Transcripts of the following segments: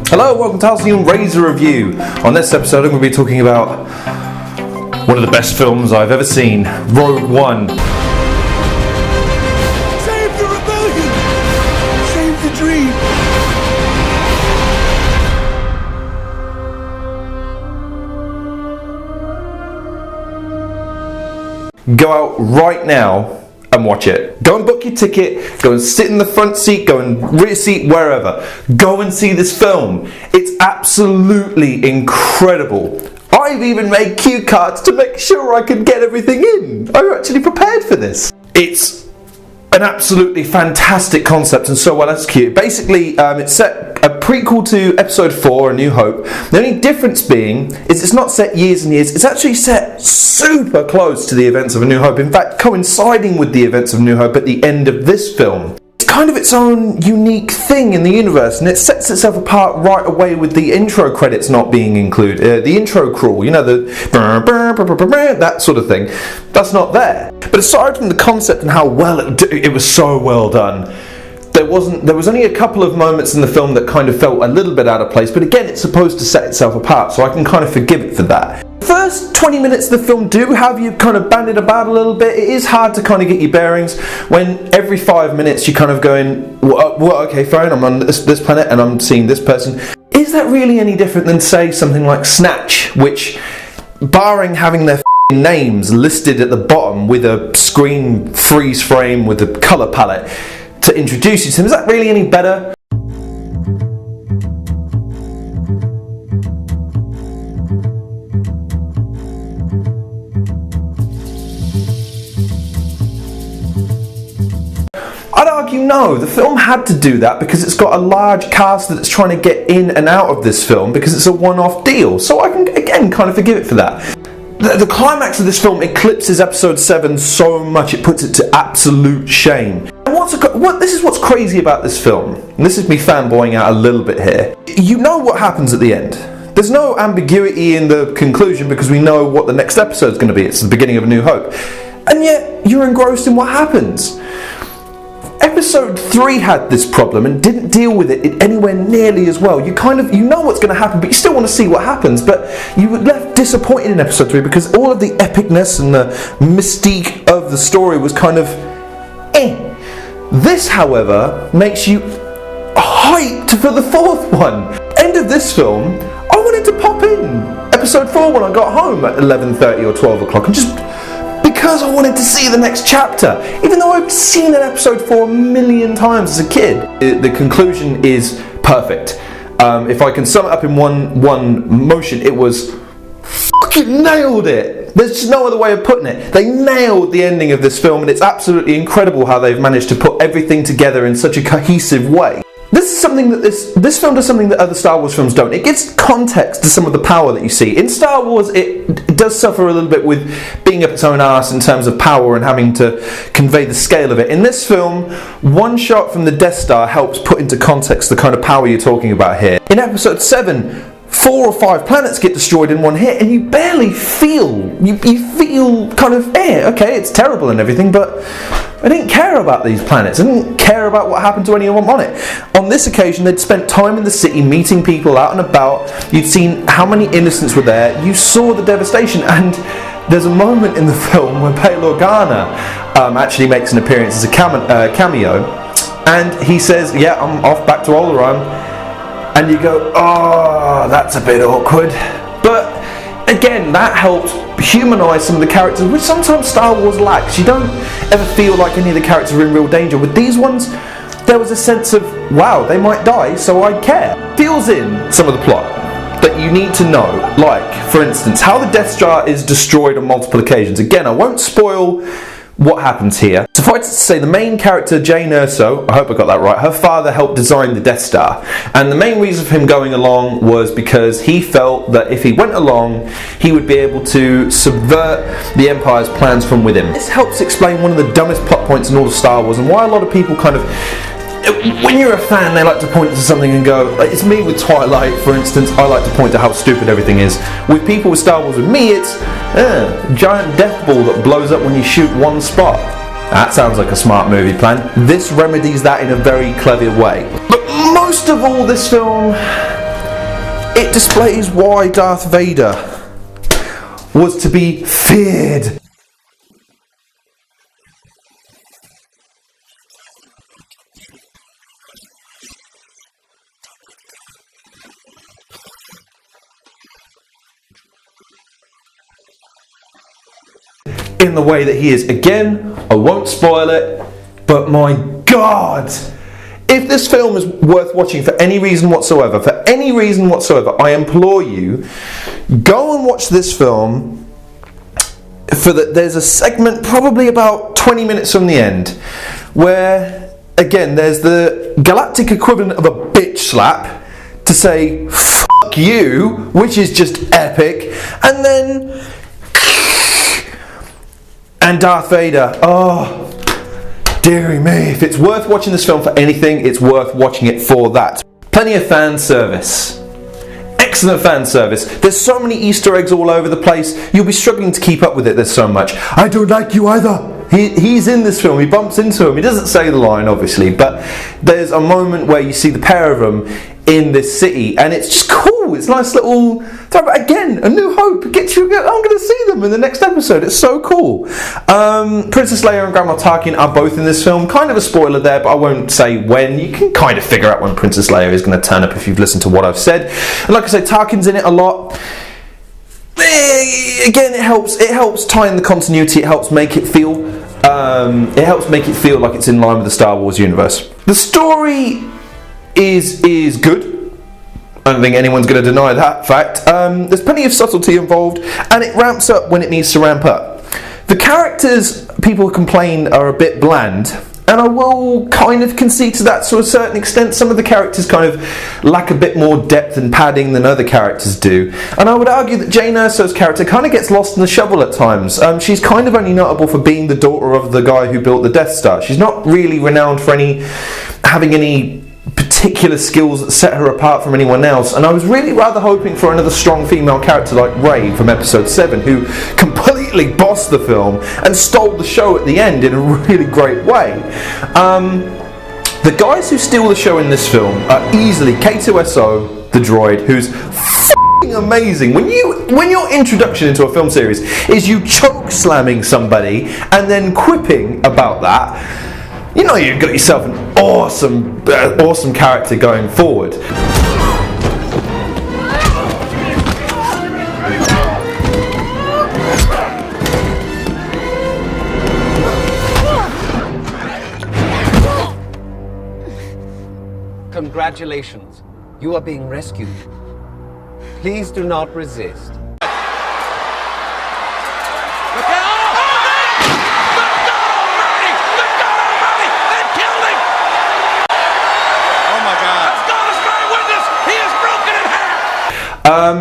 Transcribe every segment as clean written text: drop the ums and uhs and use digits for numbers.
Hello, welcome to Halcyon Razor Review. On this episode I'm going to be talking about one of the best films I've ever seen, Rogue One. Save the rebellion! Save the dream! Go out right now and watch it. Go and book your ticket, go and sit in the front seat, go and rear seat, wherever. Go and see this film. It's absolutely incredible. I've even made cue cards to make sure I could get everything in. I'm actually prepared for this. It's an absolutely fantastic concept and so well executed. Basically, it's set a prequel to Episode 4, A New Hope. The only difference being is it's not set years and years. It's actually set super close to the events of A New Hope. In fact, coinciding with the events of New Hope at the end of this film. It's kind of its own unique thing in the universe, and it sets itself apart right away with the intro credits not being included. The intro crawl, you know, that sort of thing. That's not there. But aside from the concept and how well it was so well done, there was only a couple of moments in the film that kind of felt a little bit out of place, but again, it's supposed to set itself apart, so I can kind of forgive it for that. The first 20 minutes of the film do have you kind of banded about a little bit. It is hard to kind of get your bearings when every 5 minutes you're kind of going, well, okay, fine, I'm on this planet and I'm seeing this person. Is that really any different than, say, something like Snatch, which, barring having their names listed at the bottom with a screen freeze frame with a colour palette to introduce you to them, is that really any better? I'd argue no, the film had to do that because it's got a large cast that it's trying to get in and out of this film because it's a one-off deal, so I can again kind of forgive it for that. The climax of this film eclipses Episode 7 so much it puts it to absolute shame. And this is what's crazy about this film, and this is me fanboying out a little bit here. You know what happens at the end. There's no ambiguity in the conclusion because we know what the next episode's going to be. It's the beginning of A New Hope. And yet, you're engrossed in what happens. Episode 3 had this problem and didn't deal with it anywhere nearly as well. You know what's going to happen, but you still want to see what happens. But you were left disappointed in Episode 3 because all of the epicness and the mystique of the story was kind of eh. This, however, makes you hyped for the fourth one. End of this film, I wanted to pop in Episode 4 when I got home at 11:30 or 12 o'clock and just because I wanted to see the next chapter, even though I've seen an Episode 4 a million times as a kid. The conclusion is perfect. If I can sum it up in one motion, it was fucking nailed it. There's just no other way of putting it. They nailed the ending of this film, and it's absolutely incredible how they've managed to put everything together in such a cohesive way. This is something that this film does something that other Star Wars films don't. It gives context to some of the power that you see. In Star Wars, it does suffer a little bit with being up its own arse in terms of power and having to convey the scale of it. In this film, one shot from the Death Star helps put into context the kind of power you're talking about here. In Episode 7, 4 or 5 planets get destroyed in one hit, and you barely feel. You feel kind of, okay, it's terrible and everything, but I didn't care about these planets. I didn't care about what happened to anyone on it. On this occasion, they'd spent time in the city meeting people out and about. You'd seen how many innocents were there. You saw the devastation, and there's a moment in the film when Bail Organa actually makes an appearance as a cameo, and he says, yeah, I'm off back to Alderaan. And you go, oh, that's a bit awkward. But again, that helps humanise some of the characters, which sometimes Star Wars lacks. You don't ever feel like any of the characters are in real danger. With these ones, there was a sense of, wow, they might die, so I care. Feels in some of the plot that you need to know, like, for instance, how the Death Star is destroyed on multiple occasions. Again, I won't spoil what happens here. Suffice it to say, the main character, Jane Erso, I hope I got that right, her father helped design the Death Star. And the main reason for him going along was because he felt that if he went along, he would be able to subvert the Empire's plans from within. This helps explain one of the dumbest plot points in all of Star Wars and why a lot of people kind of, when you're a fan, they like to point to something and go, like, it's me with Twilight, for instance, I like to point to how stupid everything is. With people with Star Wars, with me, it's a giant death ball that blows up when you shoot one spot. That sounds like a smart movie plan. This remedies that in a very clever way. But most of all, this film, it displays why Darth Vader was to be feared. In the way that he is. Again, I won't spoil it, but my God, if this film is worth watching for any reason whatsoever, I implore you, go and watch this film. There's a segment probably about 20 minutes from the end where, again, there's the galactic equivalent of a bitch slap to say fuck you, which is just epic, and then and Darth Vader. Oh, dearie me. If it's worth watching this film for anything, it's worth watching it for that. Plenty of fan service. Excellent fan service. There's so many Easter eggs all over the place, you'll be struggling to keep up with it. There's so much. I don't like you either. He's in this film, he bumps into him. He doesn't say the line, obviously, but there's a moment where you see the pair of them in this city, and it's just cool. It's a nice little, again, A New Hope. I'm going to see them in the next episode. It's so cool. Princess Leia and Grandma Tarkin are both in this film. Kind of a spoiler there, but I won't say when. You can kind of figure out when Princess Leia is going to turn up if you've listened to what I've said. And like I say, Tarkin's in it a lot. Again, it helps tie in the continuity. It helps make it feel like it's in line with the Star Wars universe. The story is good. I don't think anyone's going to deny that fact. There's plenty of subtlety involved, and it ramps up when it needs to ramp up. The characters, people complain, are a bit bland, and I will kind of concede to that to a certain extent. Some of the characters kind of lack a bit more depth and padding than other characters do, and I would argue that Jyn Erso's character kind of gets lost in the shovel at times. She's kind of only notable for being the daughter of the guy who built the Death Star. She's not really renowned for having any particular skills that set her apart from anyone else, and I was really rather hoping for another strong female character like Rey from episode 7, who completely bossed the film and stole the show at the end in a really great way. The guys who steal the show in this film are easily K2SO, the droid, who's f***ing amazing. When your introduction into a film series is you choke slamming somebody and then quipping about that, you know you've got yourself an awesome character going forward. Congratulations, you are being rescued. Please do not resist.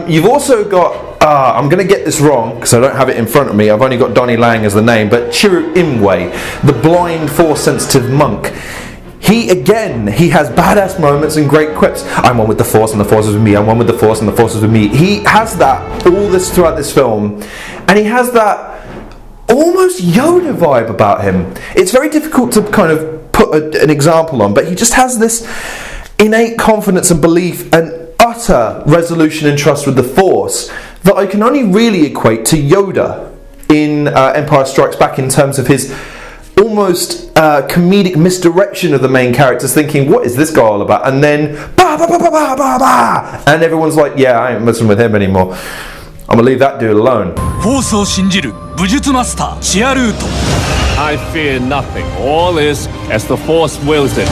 You've also got, I'm going to get this wrong because I don't have it in front of me, I've only got Donnie Lang as the name, but Chiru Imwe, the blind force-sensitive monk. He has badass moments and great quips. I'm one with the Force and the Force is with me, I'm one with the Force and the Force is with me. He has that all this throughout this film, and he has that almost Yoda vibe about him. It's very difficult to kind of put an example on, but he just has this innate confidence and belief and utter resolution and trust with the Force that I can only really equate to Yoda in Empire Strikes Back, in terms of his almost comedic misdirection of the main characters, thinking, what is this guy all about? And then and everyone's like, yeah, I ain't messing with him anymore. I'm gonna leave that dude alone. I fear nothing. All is as the Force wills it.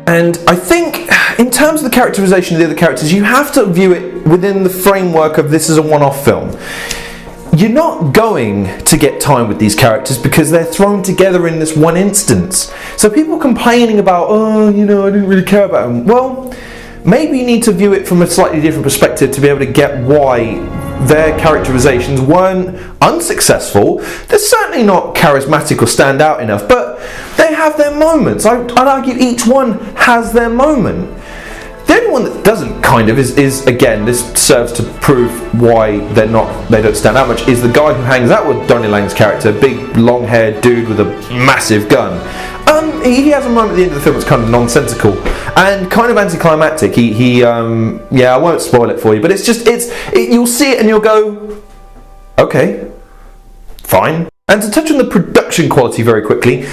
And I think, in terms of the characterization of the other characters, you have to view it within the framework of this as a one-off film. You're not going to get time with these characters because they're thrown together in this one instance. So people complaining about, I didn't really care about them. Well, maybe you need to view it from a slightly different perspective to be able to get why their characterizations weren't unsuccessful. They're certainly not charismatic or stand out enough, but they have their moments. I'd argue each one has their moment. The only one that doesn't kind of is again, this serves to prove why they don't stand out much, is the guy who hangs out with Donnie Lang's character, big long-haired dude with a massive gun. He has a moment at the end of the film that's kind of nonsensical and kind of anticlimactic. I won't spoil it for you, but you'll see it and you'll go, okay, fine. And to touch on the production quality very quickly,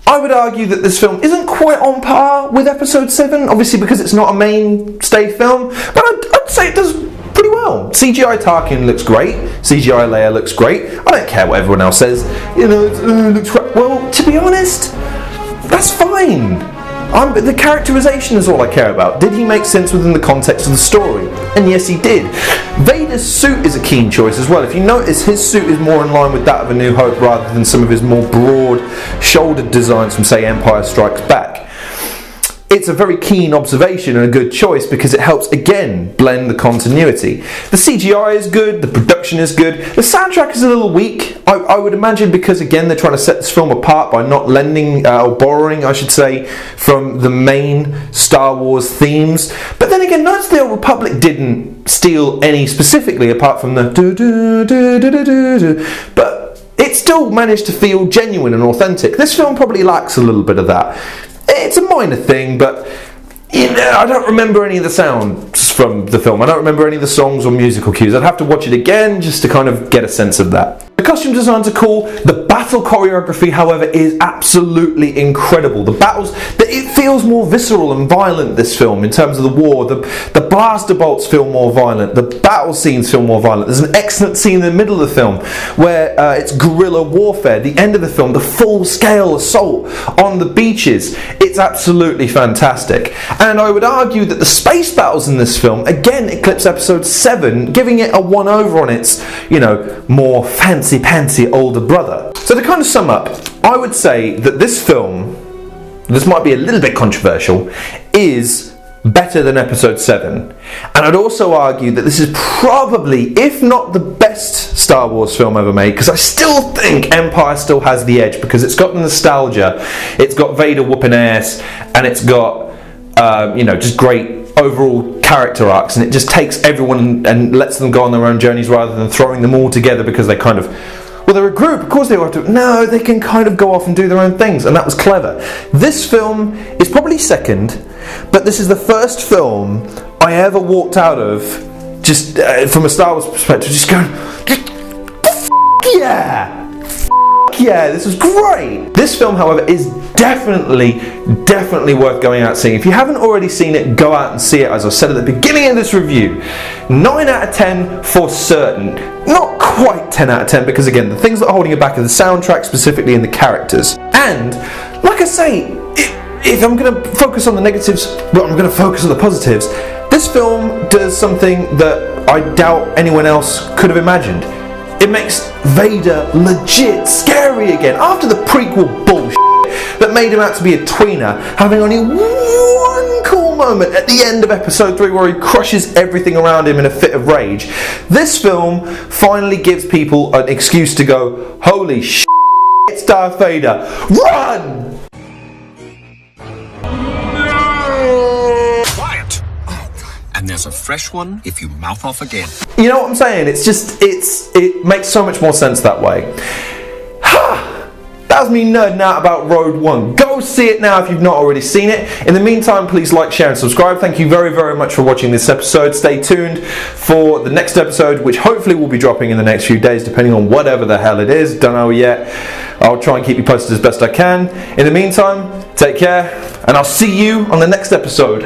I would argue that this film isn't quite on par with Episode 7, obviously because it's not a mainstay film, but I'd say it does pretty well. CGI Tarkin looks great, CGI Leia looks great, I don't care what everyone else says, it looks great. Well, to be honest, that's fine. The characterization is all I care about. Did he make sense within the context of the story? And yes, he did. Vader's suit is a keen choice as well. If you notice, his suit is more in line with that of A New Hope rather than some of his more broad-shouldered designs from, say, Empire Strikes Back. It's a very keen observation and a good choice because it helps, again, blend the continuity. The CGI is good, the production is good, the soundtrack is a little weak, I would imagine, because, again, they're trying to set this film apart by not lending, or borrowing, I should say, from the main Star Wars themes. But then again, Knights of the Old Republic didn't steal any specifically, apart from the do-do-do-do-do-do-do. But it still managed to feel genuine and authentic. This film probably lacks a little bit of that. It's a minor thing, but I don't remember any of the sounds from the film. I don't remember any of the songs or musical cues. I'd have to watch it again just to kind of get a sense of that. The costume designs are cool. The battle choreography, however, is absolutely incredible. The battles, it feels more visceral and violent, this film, in terms of the war. The blaster bolts feel more violent. The battle scenes feel more violent. There's an excellent scene in the middle of the film where it's guerrilla warfare. The end of the film, the full-scale assault on the beaches. It's absolutely fantastic. And I would argue that the space battles in this film, again, eclipse Episode 7, giving it a one-over on its, more fancy-pantsy older brother. So to kind of sum up, I would say that this film, this might be a little bit controversial, is better than Episode 7. And I'd also argue that this is probably, if not the best Star Wars film ever made, because I still think Empire still has the edge, because it's got the nostalgia, it's got Vader whooping ass, and it's got just great overall character arcs, and it just takes everyone and lets them go on their own journeys rather than throwing them all together because they kind of, they're a group, of course they all have to, no, they can kind of go off and do their own things, and that was clever. This film is probably second, but this is the first film I ever walked out of, just from a Star Wars perspective, just going, yeah! Yeah, this was great. This film, however, is definitely worth going out and seeing. If you haven't already seen it, go out and see it. As I said at the beginning of this review, 9 out of 10 for certain. Not quite 10 out of 10 because, again, the things that are holding it back are the soundtrack specifically and the characters. And, like I say, if I'm going to focus on the negatives, well, I'm going to focus on the positives. This film does something that I doubt anyone else could have imagined. It makes Vader legit scary again. After the prequel bullshit that made him out to be a tweener, having only one cool moment at the end of Episode 3 where he crushes everything around him in a fit of rage, this film finally gives people an excuse to go, holy shit, it's Darth Vader, run! And there's a fresh one if you mouth off again. You know what I'm saying? It makes so much more sense that way. That was me nerding out about Rogue One. Go see it now if you've not already seen it. In the meantime, please like, share and subscribe. Thank you very, very much for watching this episode. Stay tuned for the next episode, which hopefully will be dropping in the next few days, depending on whatever the hell it is. Don't know yet. I'll try and keep you posted as best I can. In the meantime, take care, and I'll see you on the next episode.